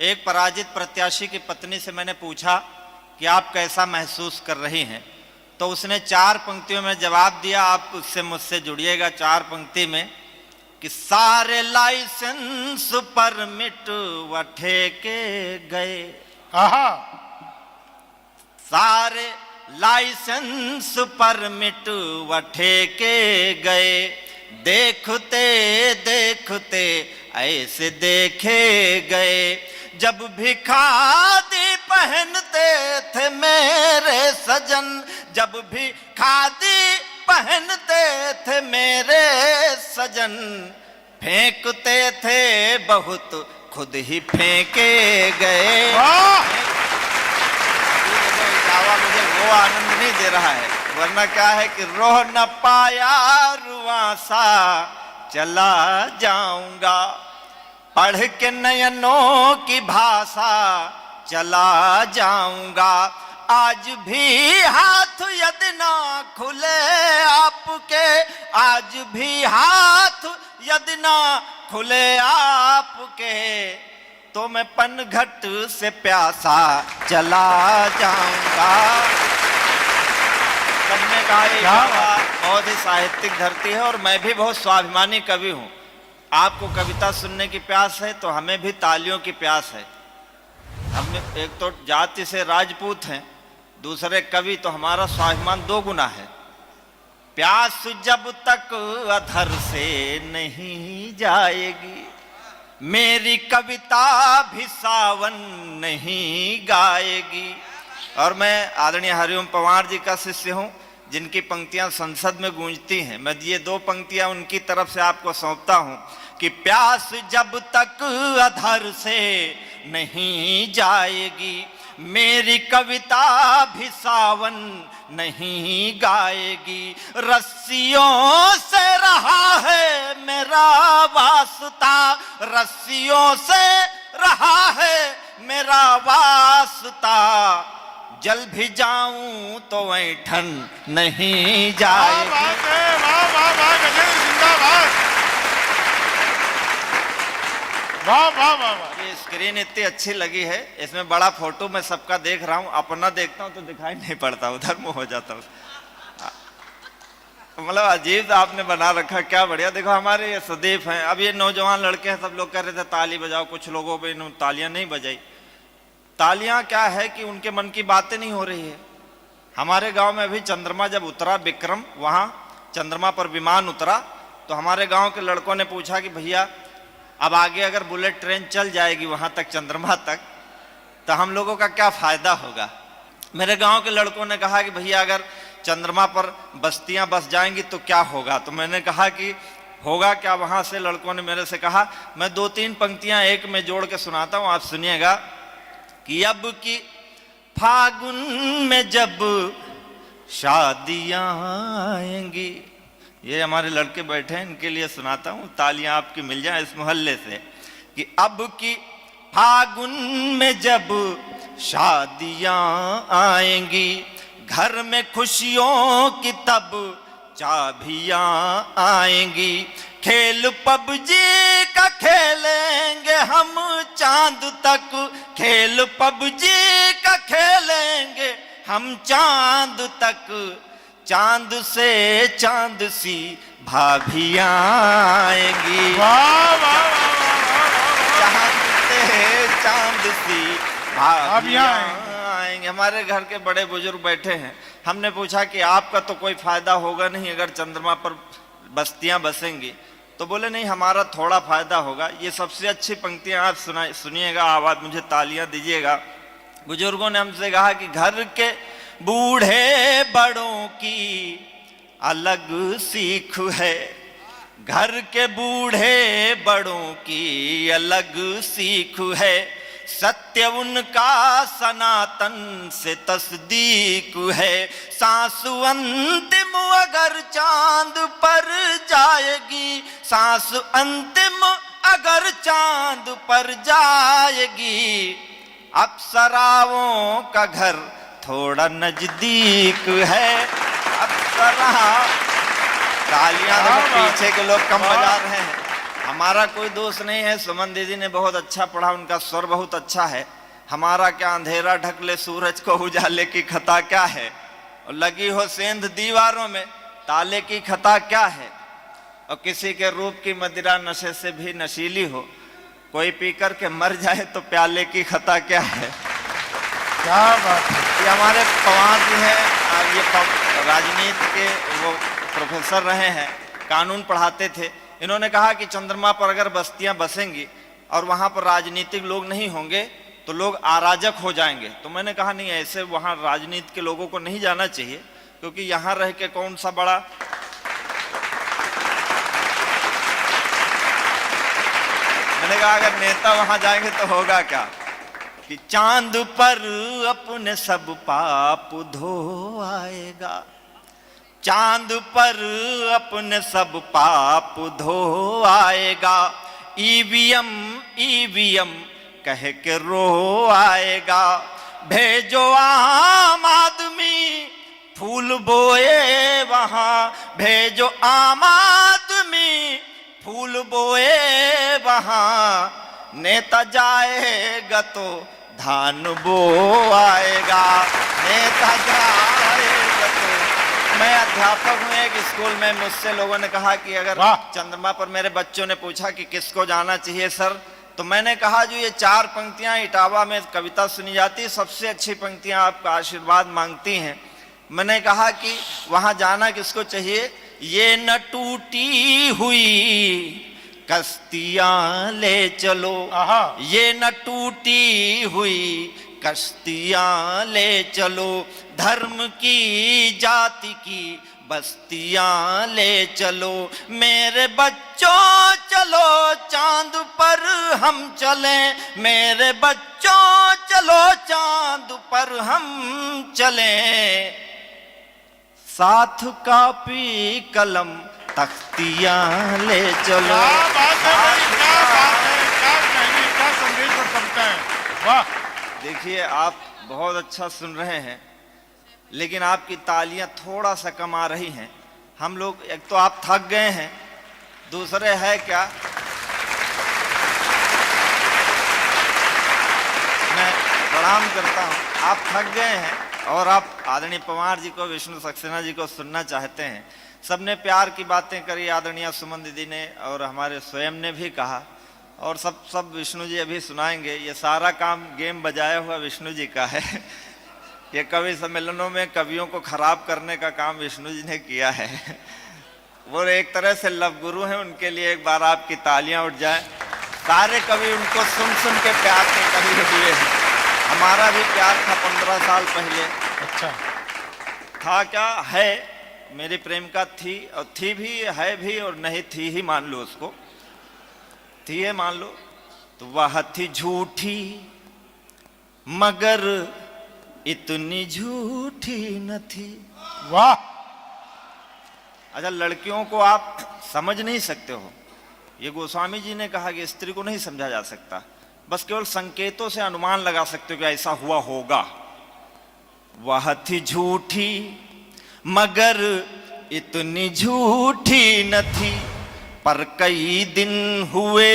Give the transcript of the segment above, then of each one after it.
एक पराजित प्रत्याशी की पत्नी से मैंने पूछा कि आप कैसा महसूस कर रही हैं, तो उसने 4 पंक्तियों में जवाब दिया। आप उससे मुझसे जुड़िएगा 4 पंक्ति में कि सारे लाइसेंस परमिट व ठेके गए। आहा, सारे लाइसेंस परमिट व ठेके गए, देखते देखते ऐसे देखे गए। जब भी खादी पहनते थे मेरे सजन, जब भी खादी पहनते थे मेरे सजन, फेंकते थे बहुत खुद ही फेंके गए। मुझे वो आनंद नहीं दे रहा है, वरना क्या है कि रोह न पाया रुआ सा चला जाऊंगा, पढ़ के नयनों की भाषा चला जाऊंगा। आज भी हाथ यदि ना खुले आपके, आज भी हाथ यदि ना खुले आपके, तो मैं पनघट से प्यासा चला जाऊंगा। सबने कहा ये बहुत ही साहित्यिक धरती है और मैं भी बहुत स्वाभिमानी कवि हूं। आपको कविता सुनने की प्यास है तो हमें भी तालियों की प्यास है। हम एक तो जाति से राजपूत हैं, दूसरे कवि, तो हमारा स्वाभिमान 2 गुना है। प्यास जब तक अधर से नहीं जाएगी, मेरी कविता भी सावन नहीं गाएगी। और मैं आदरणीय हरिओम पवार जी का शिष्य हूं, जिनकी पंक्तियां संसद में गूंजती हैं। मैं ये 2 पंक्तियां उनकी तरफ से आपको सौंपता हूं कि प्यास जब तक अधर से नहीं जाएगी, मेरी कविता भी सावन नहीं गाएगी। रस्सियों से रहा है मेरा वास्ता, रस्सियों से रहा है मेरा वास्ता, जल भी जाऊं तो ऐठन नहीं जाएगी। वाह वाह वाह, गजेंद्र जिंदाबाद। वाह वाह वाह वाह। ये स्क्रीन इतनी अच्छी लगी है, इसमें बड़ा फोटो मैं सबका देख रहा हूँ, अपना देखता हूँ तो दिखाई नहीं पड़ता, उधर मुंह हो जाता हूँ। मतलब अजीब आपने बना रखा, क्या बढ़िया। देखो हमारे ये सुदीप हैं, अब ये नौजवान लड़के हैं, सब लोग कह रहे थे ताली बजाओ, कुछ लोगों पे इन्होंने तालियां नहीं बजाई। तालियां क्या है कि उनके मन की बातें नहीं हो रही है। हमारे गांव में अभी चंद्रमा जब उतरा, विक्रम वहां चंद्रमा पर विमान उतरा, तो हमारे गांव के लड़कों ने पूछा कि भैया अब आगे अगर बुलेट ट्रेन चल जाएगी वहां तक, चंद्रमा तक, तो हम लोगों का क्या फायदा होगा। मेरे गांव के लड़कों ने कहा कि भैया अगर चंद्रमा पर बस्तियां बस जाएंगी तो क्या होगा। तो मैंने कहा कि होगा क्या वहां से। लड़कों ने मेरे से कहा, मैं 2-3 पंक्तियां एक में जोड़ के सुनाता हूं, आप सुनिएगा कि अब की फागुन में जब शादियां आएंगी, ये हमारे लड़के बैठे हैं, इनके लिए सुनाता हूं, तालियां आपकी मिल जाए इस मोहल्ले से, कि अब की फागुन में जब शादियां आएंगी, घर में खुशियों की तब चाबियां आएंगी, खेल पबजी का खेलेंगे हम चांद तक, खेल पबजी का खेलेंगे हम चांद तक, चांद से चांद सी भाभियां आएंगी। वाह वाह वाह, चांद से चांद सी भाभियां आएंगे। हमारे घर के बड़े बुजुर्ग बैठे हैं, हमने पूछा कि आपका तो कोई फायदा होगा नहीं अगर चंद्रमा पर बस्तियां बसेंगी, तो बोले नहीं हमारा थोड़ा फायदा होगा। ये सबसे अच्छी पंक्तियां आप सुनिएगा, आवाज मुझे तालियां दीजिएगा। बुजुर्गों ने हमसे कहा कि घर के बूढ़े बड़ों की अलग सीख है, घर के बूढ़े बड़ों की अलग सीख है, सत्य उनका सनातन से तस्दीक है, सांस अंतिम अगर चांद पर जाएगी, सांस अंतिम अगर चांद पर जाएगी, अप्सराओं का घर थोड़ा नजदीक है। अप्सरा, तालियां पीछे के लोग कम बजा रहे हैं, हमारा कोई दोष नहीं है, सुमन दीदी ने बहुत अच्छा पढ़ा, उनका स्वर बहुत अच्छा है। हमारा क्या अंधेरा ढक ले सूरज को उजाले की खता क्या है, और लगी हो सेंध दीवारों में ताले की खता क्या है, और किसी के रूप की मदिरा नशे से भी नशीली हो, कोई पीकर के मर जाए तो प्याले की खता क्या है। क्या बात है। ये हमारे पवार जी हैं, ये राजनीति के वो प्रोफेसर रहे हैं, कानून पढ़ाते थे। इन्होंने कहा कि चंद्रमा पर अगर बस्तियां बसेंगी और वहां पर राजनीतिक लोग नहीं होंगे तो लोग अराजक हो जाएंगे। तो मैंने कहा नहीं, ऐसे वहां राजनीति के लोगों को नहीं जाना चाहिए, क्योंकि यहां रह के कौन सा बड़ा मैंने कहा अगर नेता वहां जाएंगे तो होगा क्या कि चांद पर अपने सब पाप धो आएगा, चांद पर अपने सब पाप धो आएगा, ईवीएम ईवीएम कह के रो आएगा, भेजो आम आदमी फूल बोए वहां, भेजो आम आदमी फूल बोए वहां, नेता जाएगा तो धान बो आएगा, नेता जाएगा तो। मैं अध्यापक हूँ एक स्कूल में, मुझसे लोगों ने कहा कि अगर चंद्रमा पर, मेरे बच्चों ने पूछा कि किसको जाना चाहिए सर, तो मैंने कहा जो ये 4 पंक्तियां इटावा में कविता सुनी जाती, सबसे अच्छी पंक्तियां आपका आशीर्वाद मांगती हैं। मैंने कहा कि वहां जाना किसको चाहिए, ये न टूटी हुई कश्तियां ले चलो, ये न टूटी हुई कश्तियां ले चलो, धर्म की जाति की बस्तियां ले चलो, मेरे बच्चों चलो चांद पर हम चलें, मेरे बच्चों चलो चांद पर हम चलें, साथ कापी कलम तख्तियां ले चलो। क्या बात है भाई, क्या बात है, क्या कहनी, क्या संदेश और कविता है, वाह। देखिए आप बहुत अच्छा सुन रहे हैं, लेकिन आपकी तालियां थोड़ा सा कम आ रही हैं। हम लोग, एक तो आप थक गए हैं, दूसरे है क्या, मैं प्रणाम करता हूं, आप थक गए हैं और आप आदरणीय पवार जी को, विष्णु सक्सेना जी को सुनना चाहते हैं। सबने प्यार की बातें करी, आदरणीय सुमन दीदी ने और हमारे स्वयं ने भी कहा, और सब विष्णु जी अभी सुनाएंगे। ये सारा काम गेम बजाया हुआ विष्णु जी का है। ये कवि सम्मेलनों में कवियों को खराब करने का काम विष्णु जी ने किया है। वो एक तरह से लव गुरु हैं, उनके लिए एक बार आपकी तालियां उठ जाए। सारे कवि उनको सुन सुन के प्यार के कवि हुए हैं। हमारा भी प्यार था 15 साल पहले। अच्छा था क्या है, मेरी प्रेमिका थी, और थी भी, है भी, और नहीं थी ही मान लो उसको, थी है मान लो। तो वह थी झूठी मगर इतनी झूठी न थी। वाह। अच्छा, लड़कियों को आप समझ नहीं सकते हो, ये गोस्वामी जी ने कहा कि स्त्री को नहीं समझा जा सकता, बस केवल संकेतों से अनुमान लगा सकते हो कि ऐसा हुआ होगा। वह थी झूठी मगर इतनी झूठी न थी, पर कई दिन हुए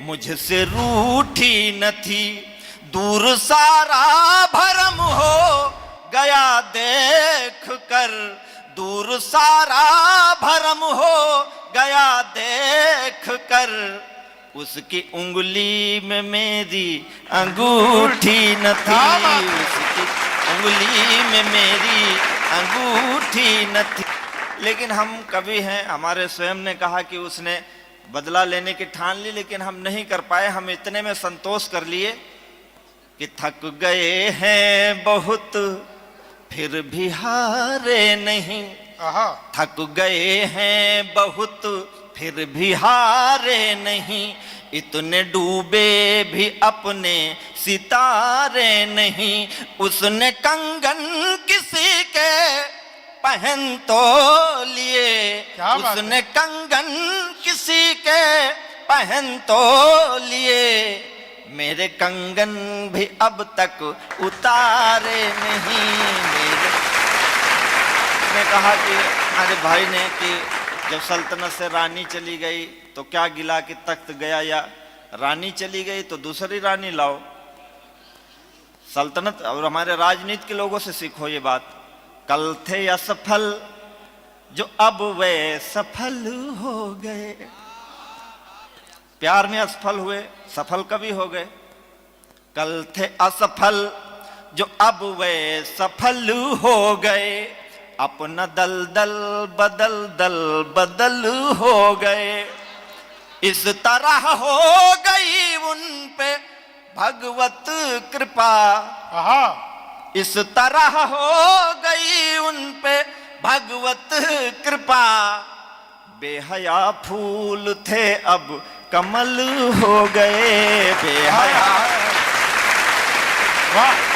मुझसे रूठी न थी, दूर सारा भरम हो गया देख कर, दूर सारा भरम हो गया देख कर, उसकी उंगली में मेरी अंगूठी न थी, उसकी उंगली में मेरी अंगूठी न थी। लेकिन हम कवि हैं, हमारे स्वयं ने कहा कि उसने बदला लेने की ठान ली, लेकिन हम नहीं कर पाए। हम इतने में संतोष कर लिए कि थक गए हैं बहुत फिर भी हारे नहीं, थक गए हैं बहुत फिर भी हारे नहीं, इतने डूबे भी अपने सितारे नहीं, उसने कंगन किसी के पहन तो लिए, उसने कंगन किसी के पहन तो लिए, मेरे कंगन भी अब तक उतारे नहीं। ने कहा कि हमारे भाई ने कि जब सल्तनत से रानी चली गई तो क्या गिला कि तख्त गया, या रानी चली गई तो दूसरी रानी लाओ। सल्तनत और हमारे राजनीति के लोगों से सीखो ये बात। कल थे असफल जो अब वे सफल हो गए। प्यार में असफल हुए, सफल कभी हो गए। कल थे असफल जो अब वे सफल हो गए। अपना दल दल बदल दल बदल हो गए। इस तरह हो गई उन पे भगवत कृपा। आहा, इस तरह हो गई उन पे भगवत कृपा। बेहया फूल थे अब कमल हो गए। बेहया वाह